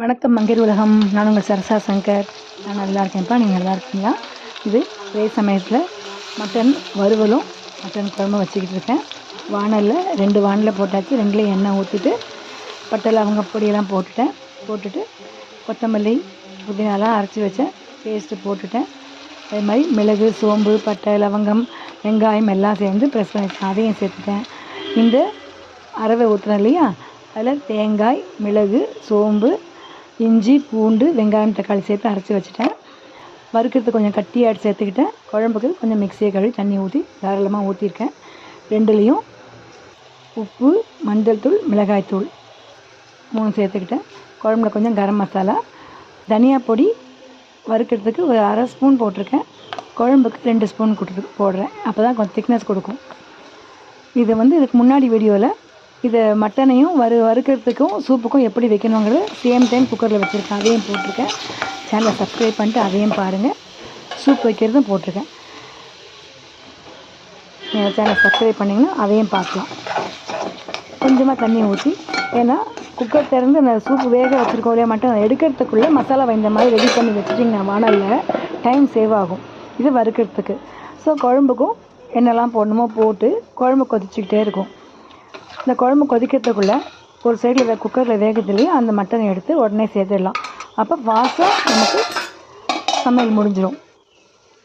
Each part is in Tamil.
வணக்கம் மங்கையர் உலகம். நான் உங்கள் சரசா சங்கர். நான் நல்லா இருக்கேன்ப்பா. நீங்கள் நல்லா இருக்கீங்களா? இது ஒரே சமயத்தில் மட்டன் வறுவலும் மட்டன் குழம்பும் வச்சுக்கிட்டு இருக்கேன். வானலில் 2 வானலில் போட்டாச்சு. 2லேயும் எண்ணெய் ஊற்றிட்டு பட்டை லவங்க பொடியெல்லாம் போட்டுட்டு கொத்தமல்லி புதினாலாம் அரைச்சி வச்சேன் பேஸ்ட்டு போட்டுட்டேன். அதே மாதிரி மிளகு, சோம்பு, பட்டை, லவங்கம், வெங்காயம் எல்லாம் சேர்ந்து ப்ரெஸ் பண்ணி அதையும் சேர்த்துட்டேன். இந்த அரவை ஊற்றுறேன் இல்லையா, அதில் தேங்காய், மிளகு, சோம்பு, இஞ்சி, பூண்டு, வெங்காயம், தக்காளி சேர்த்து அரைச்சி வச்சுட்டேன். வறுக்கிறதுக்கு கொஞ்சம் கட்டியாடு சேர்த்துக்கிட்டேன். குழம்புக்கு கொஞ்சம் மிக்சியை கழுவி தண்ணி ஊற்றி தாராளமாக ஊற்றிருக்கேன். 2லேயும் உப்பு, மஞ்சள் தூள், மிளகாய் தூள் 3 சேர்த்துக்கிட்டேன். குழம்புல கொஞ்சம் கரம் மசாலா, தனியா பொடி வறுக்கிறதுக்கு ஒரு 1/2 ஸ்பூன் போட்டிருக்கேன். குழம்புக்கு 2 ஸ்பூன் போடுறேன். அப்போ தான் கொஞ்சம் திக்னஸ் கொடுக்கும். இது இதுக்கு முன்னாடி வீடியோவில் இதை மட்டனையும் வறுக்கிறதுக்கும் சூப்புக்கும் எப்படி வைக்கணுங்கிறது சேம் டைம் குக்கரில் வச்சுருக்கேன். அதையும் போட்டிருக்கேன். சேனலை சப்ஸ்கிரைப் பண்ணிட்டு அதையும் பாருங்கள். சூப் வைக்கிறதும் போட்டிருக்கேன். நீங்கள் சேனலை சப்ஸ்கிரைப் பண்ணிங்கன்னா அதையும் பார்க்கலாம். கொஞ்சமாக தண்ணி ஊற்றி, ஏன்னா குக்கர் திறந்து அந்த சூப்பு வேக வச்சுருக்கோம் இல்லையா, மட்டும் எடுக்கிறதுக்குள்ளே மசாலா இந்த மாதிரி ரெடி பண்ணி வச்சுட்டிங்கன்னா வானலில் டைம் சேவ் ஆகும். இது வறுக்கிறதுக்கு. ஸோ குழம்புக்கும் என்னெல்லாம் போடணுமோ போட்டு குழம்பு கொதிச்சுக்கிட்டே இருக்கும். இந்த குழம்பு கொதிக்கிறதுக்குள்ளே ஒரு சைடில் குக்கரில் வேகத்துலேயே அந்த மட்டனை எடுத்து உடனே சேர்த்துடலாம். அப்போ வாசம் நமக்கு சமையல் முடிஞ்சிடும்.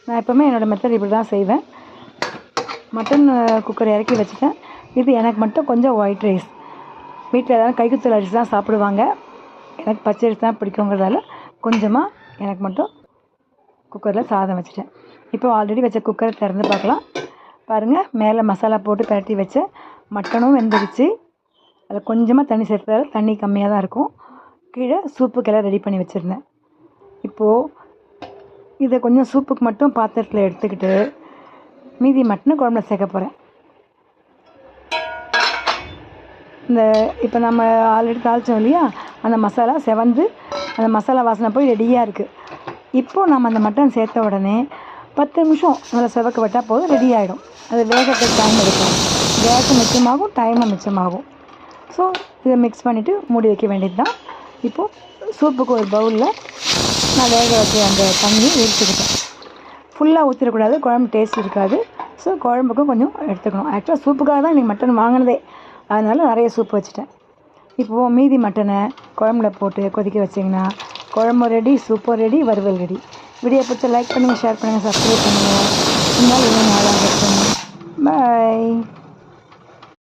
நான் எப்போவுமே என்னோடய மெத்தட் இப்படி தான் செய்வேன். மட்டன் குக்கர் இறக்கி வச்சுட்டேன். இது எனக்கு மட்டும் கொஞ்சம் ஒயிட் ரைஸ். வீட்டில் ஏதாவது கைக்குத்தல் அரிசி தான் சாப்பிடுவாங்க. எனக்கு பச்சை அரிசி தான் பிடிக்குங்கிறதால கொஞ்சமாக எனக்கு மட்டும் குக்கரில் சாதம் வச்சுட்டேன். இப்போ ஆல்ரெடி வச்ச குக்கரை திறந்து பார்க்கலாம். பாருங்கள், மேலே மசாலா போட்டு பரட்டி வச்ச மட்டனும் வெந்துடுச்சு. அதில் கொஞ்சமாக தண்ணி சேர்த்ததால தண்ணி கம்மியாக தான் இருக்கும். கீழே சூப்புக்கெல்லாம் ரெடி பண்ணி வச்சுருந்தேன். இப்போது இதை கொஞ்சம் சூப்புக்கு மட்டும் பாத்திரத்தில் எடுத்துக்கிட்டு மீதி மட்டனை குழம்புல சேர்க்க போகிறேன். இப்போ நம்ம ஆல்ரெடி தாளித்தோம் இல்லையா, அந்த மசாலா செவந்து அந்த மசாலா வாசனை போய் ரெடியாக இருக்குது. இப்போது நம்ம அந்த மட்டன் சேர்த்த உடனே 10 நிமிஷம் நல்லா செவக்க விட்டால் போதும், ரெடி ஆகிடும். அது வேகத்துக்கு டைம் எடுக்கும். கேஸும் மிச்சமாகும், டைமும் மிச்சமாகும். ஸோ இதை மிக்ஸ் பண்ணிவிட்டு மூடி வைக்க வேண்டியது தான். இப்போது சூப்புக்கு ஒரு பவுலில் நான் வேக வச்சு அந்த தண்ணியை எடுத்துக்கிட்டேன். ஃபுல்லாக ஊற்றிடக்கூடாது, குழம்பு டேஸ்ட் இருக்காது. ஸோ குழம்புக்கும் கொஞ்சம் எடுத்துக்கணும். ஆக்சுவலாக சூப்புக்காக தான் இன்றைக்கி மட்டன் வாங்கினதே, அதனால் நிறைய சூப்பு வச்சுட்டேன். இப்போது மீதி மட்டனை குழம்புல போட்டு கொதிக்க வச்சிங்கன்னா குழம்பு ரெடி, சூப்பர் ரெடி, வறுவல் ரெடி. வீடியோ பிடிச்ச லைக் பண்ணுங்கள், ஷேர் பண்ணுங்கள், சப்ஸ்கிரைப் பண்ணுங்கள். இருந்தாலும் நாளாக இருக்கும். பாய்.